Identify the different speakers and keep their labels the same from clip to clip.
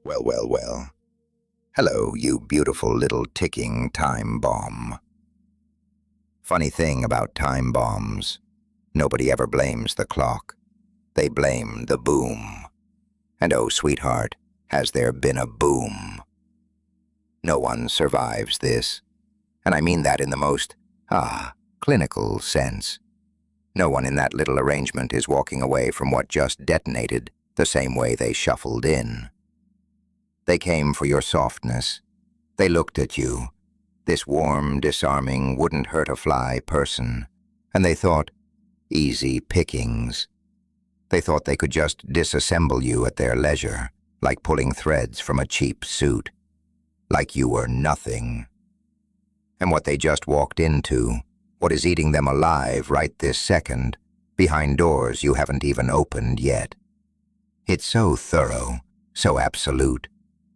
Speaker 1: Well, well, well. Hello, you beautiful little ticking time bomb. Funny thing about time bombs, nobody ever blames the clock. They blame the boom. And oh, sweetheart, has there been a boom? No one survives this. And I mean that in the most, clinical sense. No one in that little arrangement is walking away from what just detonated the same way they shuffled in. They came for your softness. They looked at you, this warm, disarming, wouldn't-hurt-a-fly person, and they thought, easy pickings. They thought they could just disassemble you at their leisure, like pulling threads from a cheap suit, like you were nothing. And what they just walked into, what is eating them alive right this second, behind doors you haven't even opened yet. It's so thorough, so absolute,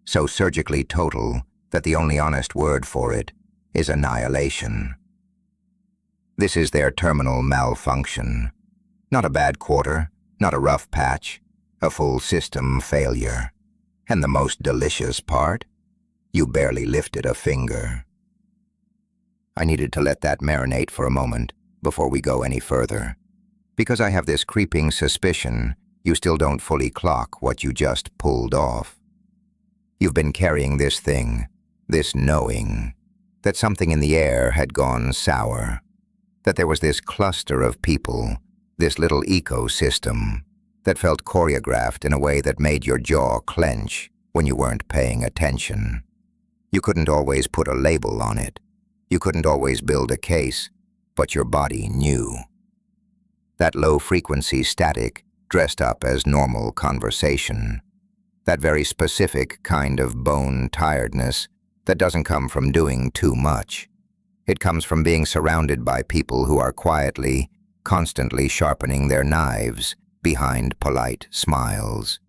Speaker 1: so surgically total that the only honest word for it is annihilation. This is their terminal malfunction. Not a bad quarter, not a rough patch, a full system failure. And the most delicious part? You barely lifted a finger. I needed to let that marinate for a moment before we go any further, because I have this creeping suspicion you still don't fully clock what you just pulled off. You've been carrying this thing, this knowing, that something in the air had gone sour, that there was this cluster of people, this little ecosystem, that felt choreographed in a way that made your jaw clench when you weren't paying attention. You couldn't always put a label on it. You couldn't always build a case, but your body knew. That low-frequency static dressed up as normal conversation. That very specific kind of bone tiredness that doesn't come from doing too much. It comes from being surrounded by people who are quietly, constantly sharpening their knives behind polite smiles.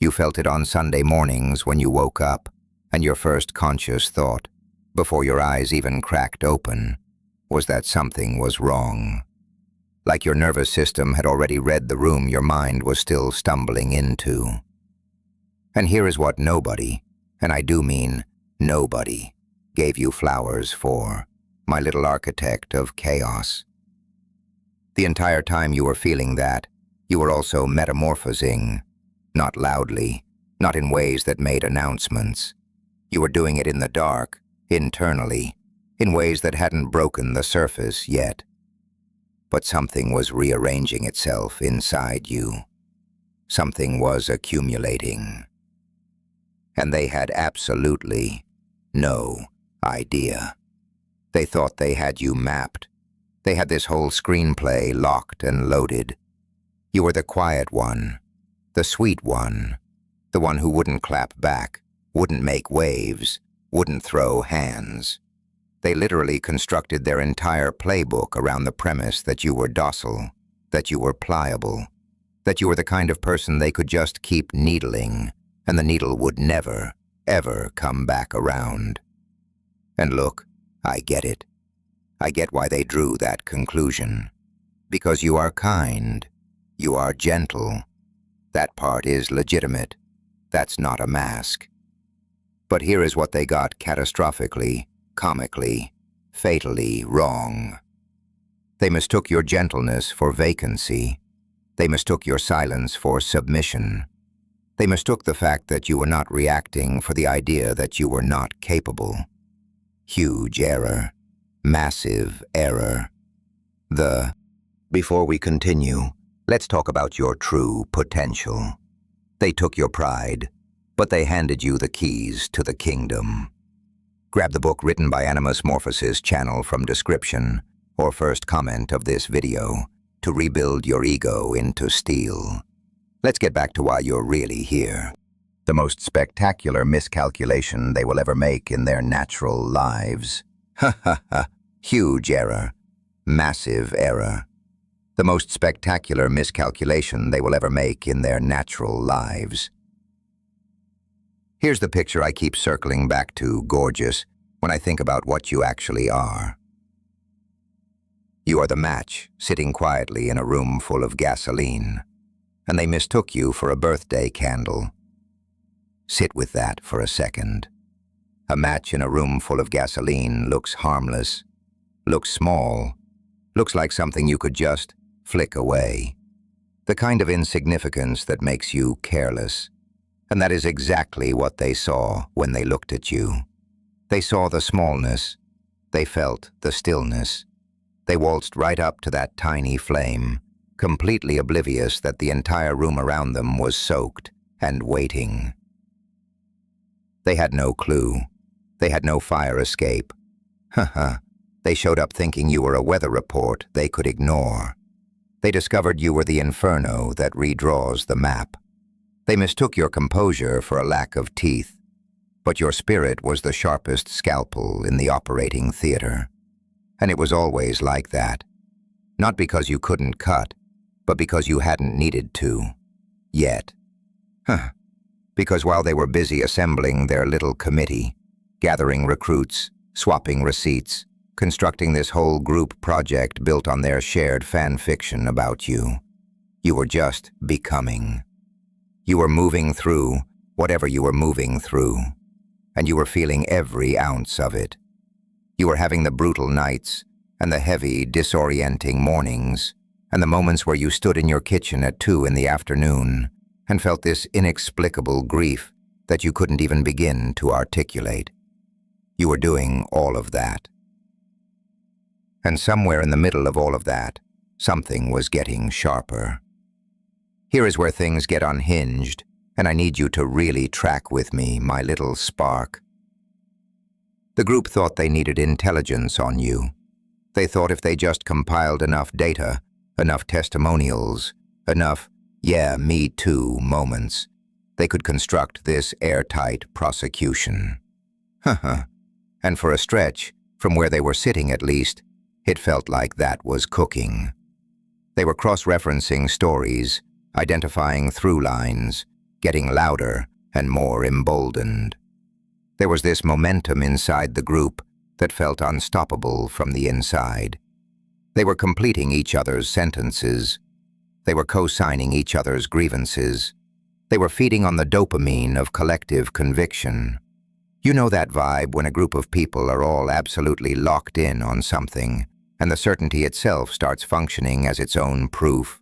Speaker 1: You felt it on Sunday mornings when you woke up, and your first conscious thought, before your eyes even cracked open, was that something was wrong. Like your nervous system had already read the room your mind was still stumbling into. And here is what nobody, and I do mean nobody, gave you flowers for, my little architect of chaos. The entire time you were feeling that, you were also metamorphosing, not loudly, not in ways that made announcements. You were doing it in the dark, internally, in ways that hadn't broken the surface yet. But something was rearranging itself inside you. Something was accumulating. And they had absolutely no idea. They thought they had you mapped. They had this whole screenplay locked and loaded. You were the quiet one, the sweet one, the one who wouldn't clap back, wouldn't make waves, wouldn't throw hands. They literally constructed their entire playbook around the premise that you were docile, that you were pliable, that you were the kind of person they could just keep needling, and the needle would never, ever come back around. And look, I get it. I get why they drew that conclusion. Because you are kind. You are gentle. That part is legitimate. That's not a mask. But here is what they got catastrophically, comically, fatally wrong. They mistook your gentleness for vacancy. They mistook your silence for submission. They mistook the fact that you were not reacting for the idea that you were not capable. Huge error. Massive error. Before we continue, let's talk about your true potential. They took your pride, but they handed you the keys to the kingdom. Grab the book written by Animus Morphosis channel from description or first comment of this video to rebuild your ego into steel. Let's get back to why you're really here. The most spectacular miscalculation they will ever make in their natural lives. Ha ha ha. Huge error. Massive error. The most spectacular miscalculation they will ever make in their natural lives. Here's the picture I keep circling back to, gorgeous, when I think about what you actually are. You are the match, sitting quietly in a room full of gasoline. and they mistook you for a birthday candle. Sit with that for a second. A match in a room full of gasoline looks harmless, looks small, looks like something you could just flick away. The kind of insignificance that makes you careless. And that is exactly what they saw when they looked at you. They saw the smallness. They felt the stillness. They waltzed right up to that tiny flame, completely oblivious that the entire room around them was soaked and waiting. They had no clue. They had no fire escape. They showed up thinking you were a weather report they could ignore. They discovered you were the inferno that redraws the map. They mistook your composure for a lack of teeth, but your spirit was the sharpest scalpel in the operating theater. And it was always like that. Not because you couldn't cut, but because you hadn't needed to. Yet. Because while they were busy assembling their little committee, gathering recruits, swapping receipts, constructing this whole group project built on their shared fan fiction about you, you were just becoming. You were moving through whatever you were moving through, and you were feeling every ounce of it. You were having the brutal nights and the heavy, disorienting mornings and the moments where you stood in your kitchen at 2 in the afternoon and felt this inexplicable grief that you couldn't even begin to articulate. You were doing all of that. And somewhere in the middle of all of that, something was getting sharper. Here is where things get unhinged, and I need you to really track with me, my little spark. The group thought they needed intelligence on you. They thought if they just compiled enough data, enough testimonials, enough, yeah, me too moments, they could construct this airtight prosecution. And for a stretch, from where they were sitting at least, it felt like that was cooking. They were cross-referencing stories, identifying through lines, getting louder and more emboldened. There was this momentum inside the group that felt unstoppable from the inside. They were completing each other's sentences. They were co-signing each other's grievances. They were feeding on the dopamine of collective conviction. You know that vibe when a group of people are all absolutely locked in on something, and the certainty itself starts functioning as its own proof.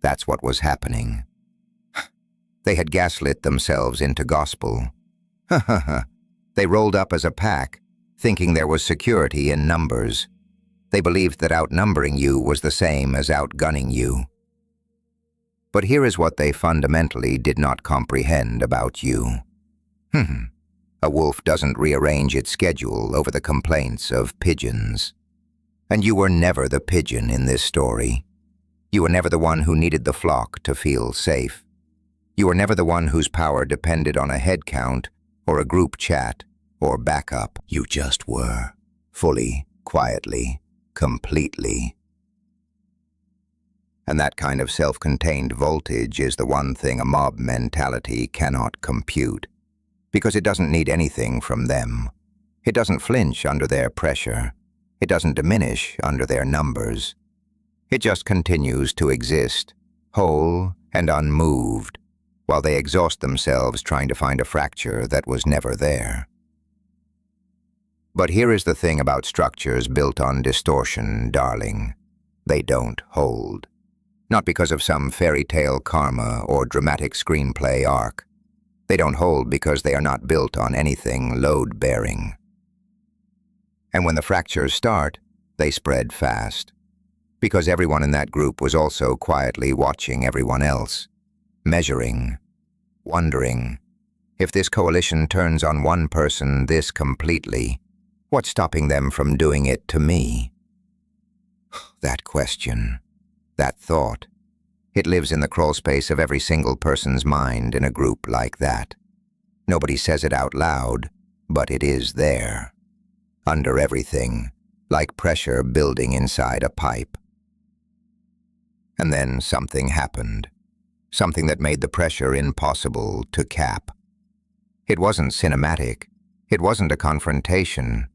Speaker 1: That's what was happening. They had gaslit themselves into gospel. They rolled up as a pack, thinking there was security in numbers. They believed that outnumbering you was the same as outgunning you. But here is what they fundamentally did not comprehend about you. A wolf doesn't rearrange its schedule over the complaints of pigeons. And you were never the pigeon in this story. You were never the one who needed the flock to feel safe. You were never the one whose power depended on a head count or a group chat or backup. You just were. Fully, quietly, completely. And that kind of self-contained voltage is the one thing a mob mentality cannot compute. Because it doesn't need anything from them. It doesn't flinch under their pressure. It doesn't diminish under their numbers. It just continues to exist, whole and unmoved, while they exhaust themselves trying to find a fracture that was never there. But here is the thing about structures built on distortion, darling. They don't hold. Not because of some fairy tale karma or dramatic screenplay arc. They don't hold because they are not built on anything load-bearing. And when the fractures start, they spread fast. Because everyone in that group was also quietly watching everyone else, measuring, wondering, if this coalition turns on one person this completely, what's stopping them from doing it to me? That question, that thought, it lives in the crawlspace of every single person's mind in a group like that. Nobody says it out loud, but it is there. Under everything, like pressure building inside a pipe. And then something happened. Something that made the pressure impossible to cap. It wasn't cinematic. It wasn't a confrontation.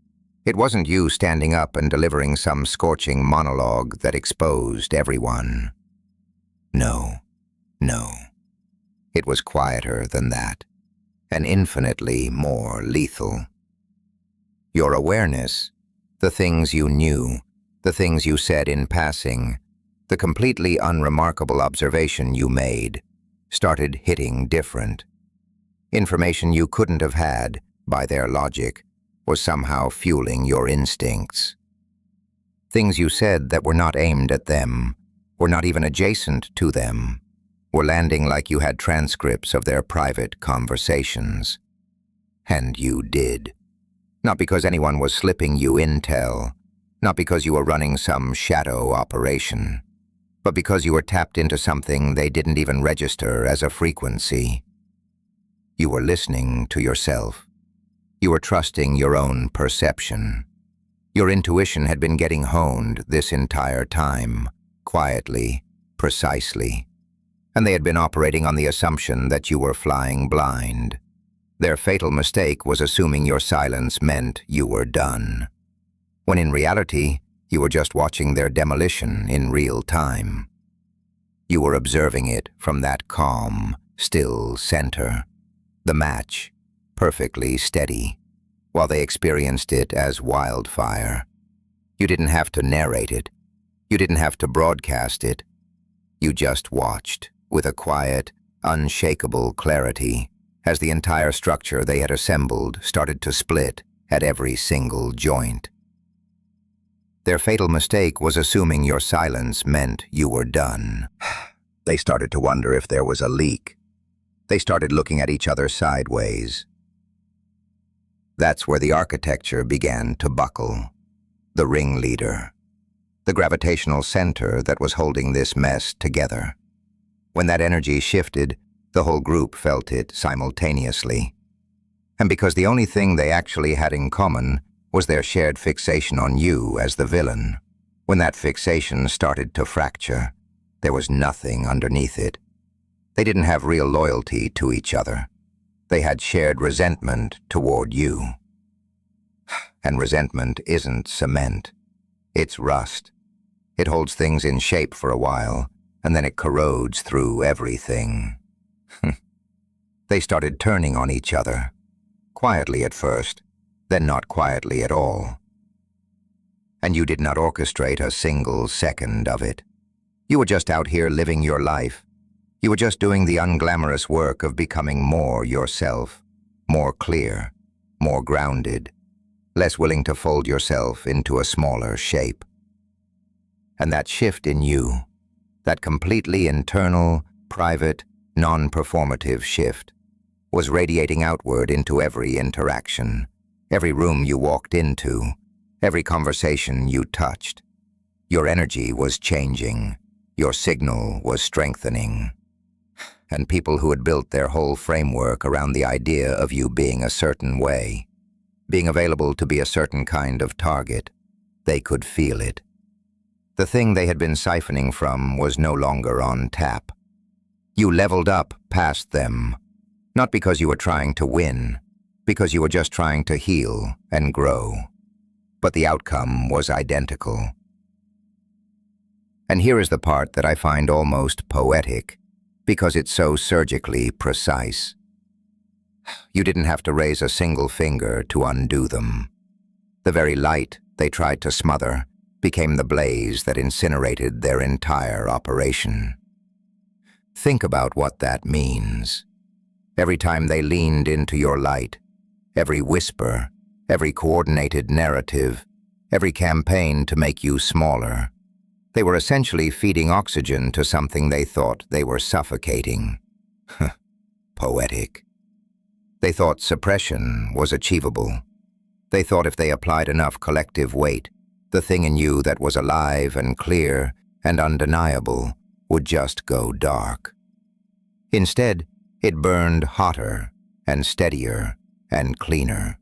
Speaker 1: It wasn't you standing up and delivering some scorching monologue that exposed everyone. No, it was quieter than that, and infinitely more lethal. Your awareness, the things you knew, the things you said in passing, the completely unremarkable observation you made, started hitting different. Information you couldn't have had, by their logic, was somehow fueling your instincts. Things you said that were not aimed at them, were not even adjacent to them, were landing like you had transcripts of their private conversations. And you did. Not because anyone was slipping you intel, not because you were running some shadow operation, but because you were tapped into something they didn't even register as a frequency. You were listening to yourself. You were trusting your own perception. Your intuition had been getting honed this entire time, quietly, precisely, and they had been operating on the assumption that you were flying blind. Their fatal mistake was assuming your silence meant you were done, when in reality, you were just watching their demolition in real time. You were observing it from that calm, still center, the match, perfectly steady, while they experienced it as wildfire. You didn't have to narrate it. You didn't have to broadcast it. You just watched, with a quiet, unshakable clarity, as the entire structure they had assembled started to split at every single joint. Their fatal mistake was assuming your silence meant you were done. They started to wonder if there was a leak. They started looking at each other sideways. That's where the architecture began to buckle. The ringleader. The gravitational center that was holding this mess together. When that energy shifted, the whole group felt it simultaneously. And because the only thing they actually had in common was their shared fixation on you as the villain, when that fixation started to fracture, there was nothing underneath it. They didn't have real loyalty to each other. They had shared resentment toward you. And resentment isn't cement. It's rust. It holds things in shape for a while, and then it corrodes through everything. They started turning on each other, quietly at first, then not quietly at all. And you did not orchestrate a single second of it. You were just out here living your life. You were just doing the unglamorous work of becoming more yourself, more clear, more grounded, less willing to fold yourself into a smaller shape. And that shift in you, that completely internal, private, non-performative shift, was radiating outward into every interaction, every room you walked into, every conversation you touched. Your energy was changing. Your signal was strengthening. And people who had built their whole framework around the idea of you being a certain way, being available to be a certain kind of target, they could feel it. The thing they had been siphoning from was no longer on tap. You leveled up past them, not because you were trying to win, because you were just trying to heal and grow. But the outcome was identical. And here is the part that I find almost poetic, because it's so surgically precise. You didn't have to raise a single finger to undo them. The very light they tried to smother became the blaze that incinerated their entire operation. Think about what that means. Every time they leaned into your light, every whisper, every coordinated narrative, every campaign to make you smaller, they were essentially feeding oxygen to something they thought they were suffocating. Poetic. They thought suppression was achievable. They thought if they applied enough collective weight, the thing in you that was alive and clear and undeniable would just go dark. Instead, it burned hotter and steadier and cleaner.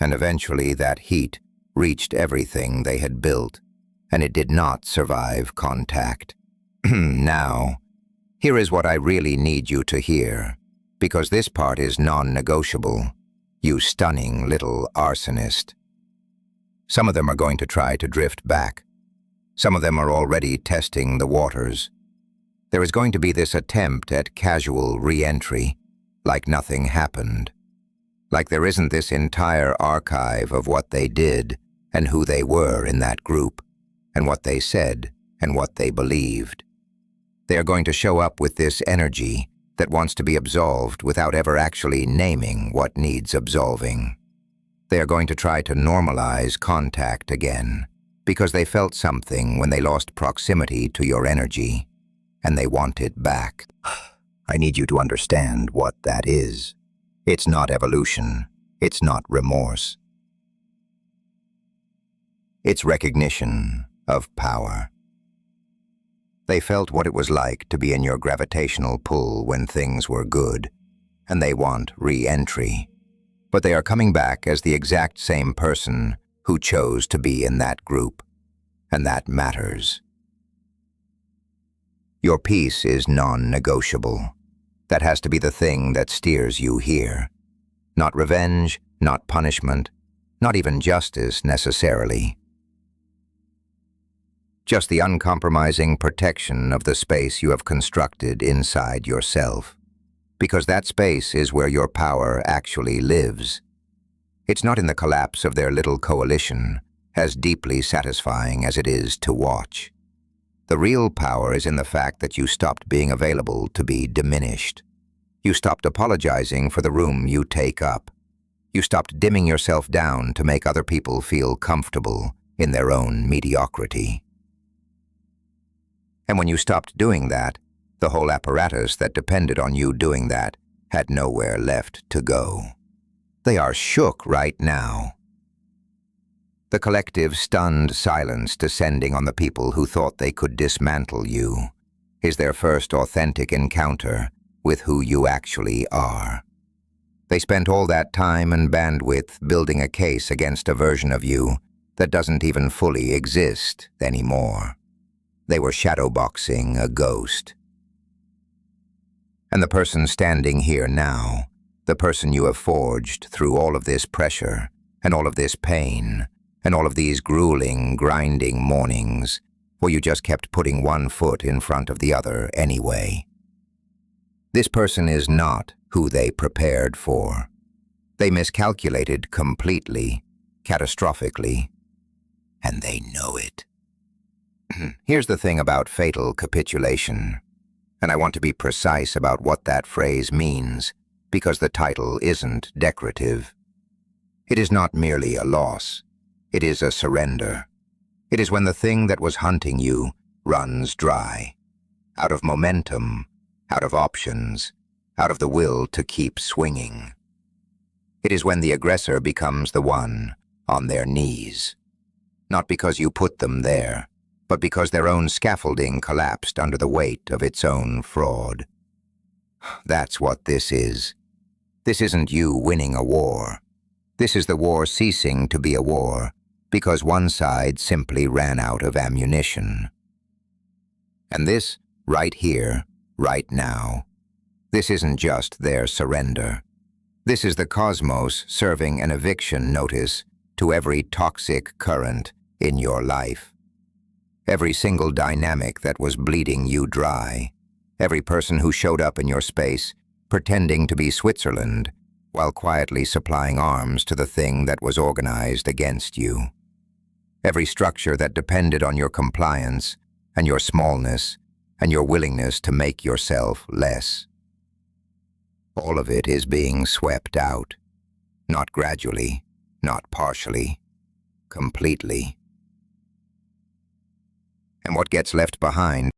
Speaker 1: And eventually that heat reached everything they had built, and it did not survive contact. Now, here is what I really need you to hear, because this part is non-negotiable, you stunning little arsonist. Some of them are going to try to drift back. Some of them are already testing the waters. There is going to be this attempt at casual re-entry, like nothing happened. Like there isn't this entire archive of what they did and who they were in that group, and what they said and what they believed. They are going to show up with this energy that wants to be absolved without ever actually naming what needs absolving. They are going to try to normalize contact again, because they felt something when they lost proximity to your energy, and they want it back. I need you to understand what that is. It's not evolution. It's not remorse. It's recognition of power. They felt what it was like to be in your gravitational pull when things were good, and they want re-entry. But they are coming back as the exact same person who chose to be in that group, and that matters. Your peace is non-negotiable. That has to be the thing that steers you here. Not revenge, not punishment, not even justice necessarily. Just the uncompromising protection of the space you have constructed inside yourself, because that space is where your power actually lives. It's not in the collapse of their little coalition, as deeply satisfying as it is to watch. The real power is in the fact that you stopped being available to be diminished. You stopped apologizing for the room you take up. You stopped dimming yourself down to make other people feel comfortable in their own mediocrity. And when you stopped doing that, the whole apparatus that depended on you doing that had nowhere left to go. They are shook right now. The collective stunned silence descending on the people who thought they could dismantle you is their first authentic encounter with who you actually are. They spent all that time and bandwidth building a case against a version of you that doesn't even fully exist anymore. They were shadowboxing a ghost. And the person standing here now, the person you have forged through all of this pressure and all of this pain and all of these grueling, grinding mornings where you just kept putting one foot in front of the other anyway. This person is not who they prepared for. They miscalculated completely, catastrophically, and they know it. Here's the thing about fatal capitulation, and I want to be precise about what that phrase means, because the title isn't decorative. It is not merely a loss. It is a surrender. It is when the thing that was hunting you runs dry, out of momentum, out of options, out of the will to keep swinging. It is when the aggressor becomes the one on their knees, not because you put them there, but because their own scaffolding collapsed under the weight of its own fraud. That's what this is. This isn't you winning a war. This is the war ceasing to be a war because one side simply ran out of ammunition. And this, right here, right now, this isn't just their surrender. This is the cosmos serving an eviction notice to every toxic current in your life. Every single dynamic that was bleeding you dry, every person who showed up in your space pretending to be Switzerland while quietly supplying arms to the thing that was organized against you. Every structure that depended on your compliance and your smallness and your willingness to make yourself less. All of it is being swept out, not gradually, not partially, completely. And what gets left behind